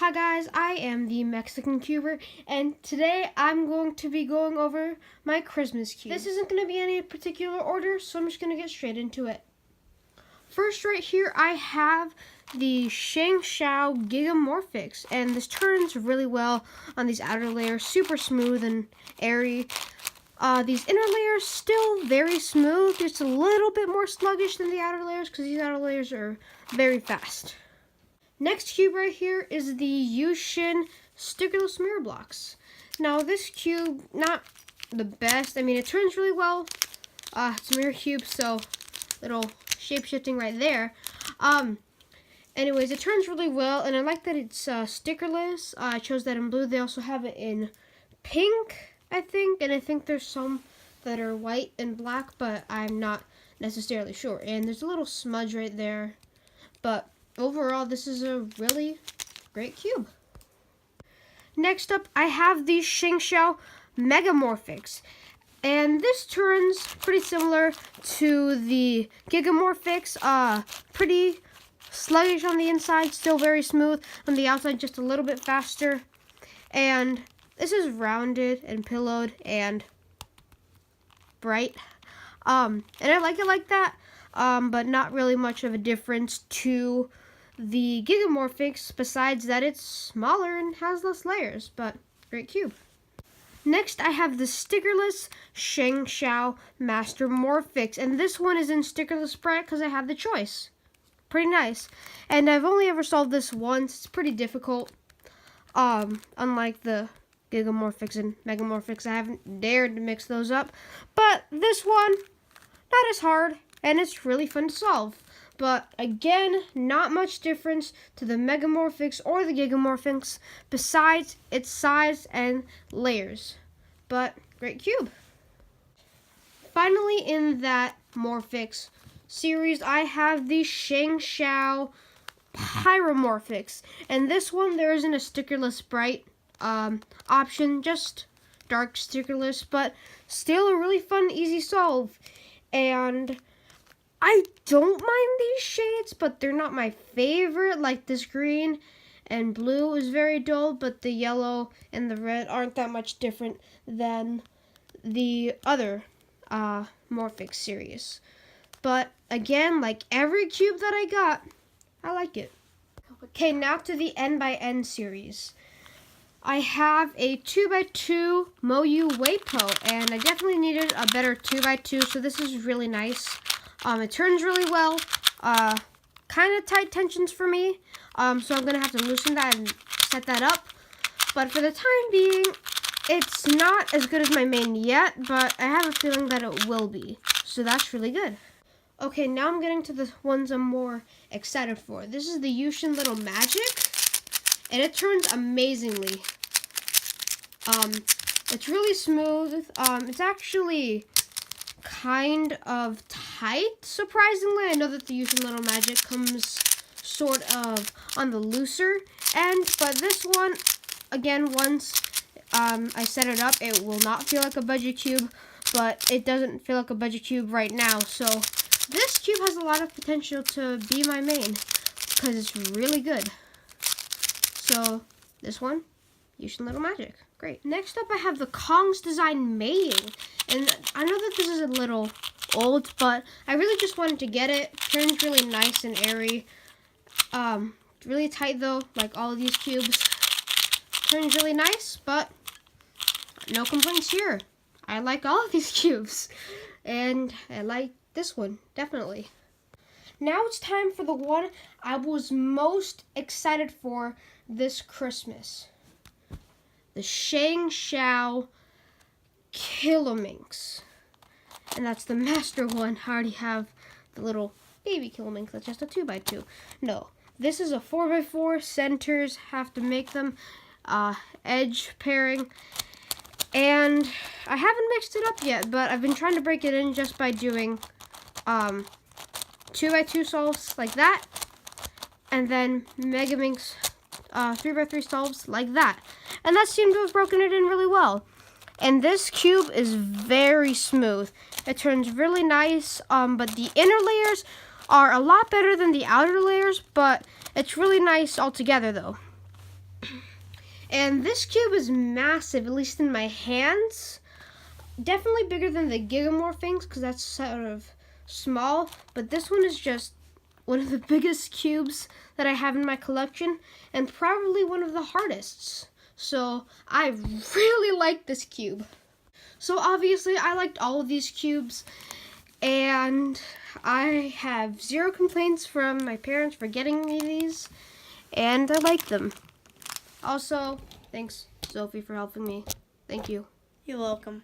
Hi guys, I am the Mexican Cuber, and today I'm going to be going over my Christmas cube. This isn't going to be any particular order, so I'm just going to get straight into it. First, right here, I have the ShengShou Gigamorphix, and this turns really well on these outer layers, super smooth and airy. These inner layers still very smooth, just a little bit more sluggish than the outer layers because these outer layers are very fast. Next cube right here is the Yushin Stickerless Mirror Blocks. Now this cube, not the best. I mean, it turns really well. It's a mirror cube, so little shape shifting right there. Anyways, it turns really well, and I like that it's stickerless. I chose that in blue. They also have it in pink, I think, and I think there's some that are white and black, but I'm not necessarily sure. And there's a little smudge right there, but overall, this is a really great cube. Next up, I have the ShengShou Megamorphix. And this turns pretty similar to the Gigamorphix. Pretty sluggish on the inside, still very smooth. On the outside, just a little bit faster. And this is rounded and pillowed and bright. And I like it like that. But not really much of a difference to the Gigamorphix, besides that it's smaller and has less layers, but great cube. Next, I have the stickerless ShengShou Master Morphix, and this one is in stickerless bright because I have the choice. Pretty nice. And I've only ever solved this once. It's pretty difficult. Unlike the Gigamorphix and Megamorphix, I haven't dared to mix those up. But this one, not as hard, and it's really fun to solve. But again, not much difference to the Megamorphix or the Gigamorphix besides its size and layers. But great cube. Finally, in that Morphix series, I have the ShengShou Pyromorphix. And this one, there isn't a stickerless bright option, just dark stickerless, but still a really fun, easy solve. And I don't mind these shades, but they're not my favorite. Like this green and blue is very dull, but the yellow and the red aren't that much different than the other Morphix series. But again, like every cube that I got, I like it. Okay, now to the N by N series. I have a 2x2 Moyu Weipo, and I definitely needed a better 2x2, so this is really nice. It turns really well, kind of tight tensions for me, so I'm going to have to loosen that and set that up. But for the time being, it's not as good as my main yet, but I have a feeling that it will be, so that's really good. Okay, now I'm getting to the ones I'm more excited for. This is the Yushin Little Magic, and it turns amazingly. It's really smooth. It's actually kind of tight, surprisingly. I know that the Yushin Little Magic comes sort of on the looser end, but this one, again, once I set it up, it will not feel like a budget cube, but it doesn't feel like a budget cube right now, so this cube has a lot of potential to be my main because it's really good. So this one, Yushin Little Magic, great. Next up, I have the Kong's Design Meiying. And I know that this is a little old, but I really just wanted to get it. Turns really nice and airy. Really tight though, like all of these cubes. Turns really nice, but no complaints here. I like all of these cubes. And I like this one, definitely. Now it's time for the one I was most excited for this Christmas. The ShengShou Kilominx, and that's the master one. I already have the little baby Kilominx that's just a 2x2. No, this is a 4x4. Centers have to make them edge pairing, and I haven't mixed it up yet, but I've been trying to break it in just by doing 2x2 solves like that, and then Megaminx 3x3 solves like that, and that seemed to have broken it in really well. And this cube is very smooth. It turns really nice, but the inner layers are a lot better than the outer layers, but it's really nice altogether though. And this cube is massive, at least in my hands. Definitely bigger than the Gigamore things, because that's sort of small. But this one is just one of the biggest cubes that I have in my collection, and probably one of the hardest. So I really like this cube. So obviously I liked all of these cubes, and I have 0 complaints from my parents for getting me these, and I like them. Also, thanks Sophie for helping me. Thank you. You're welcome.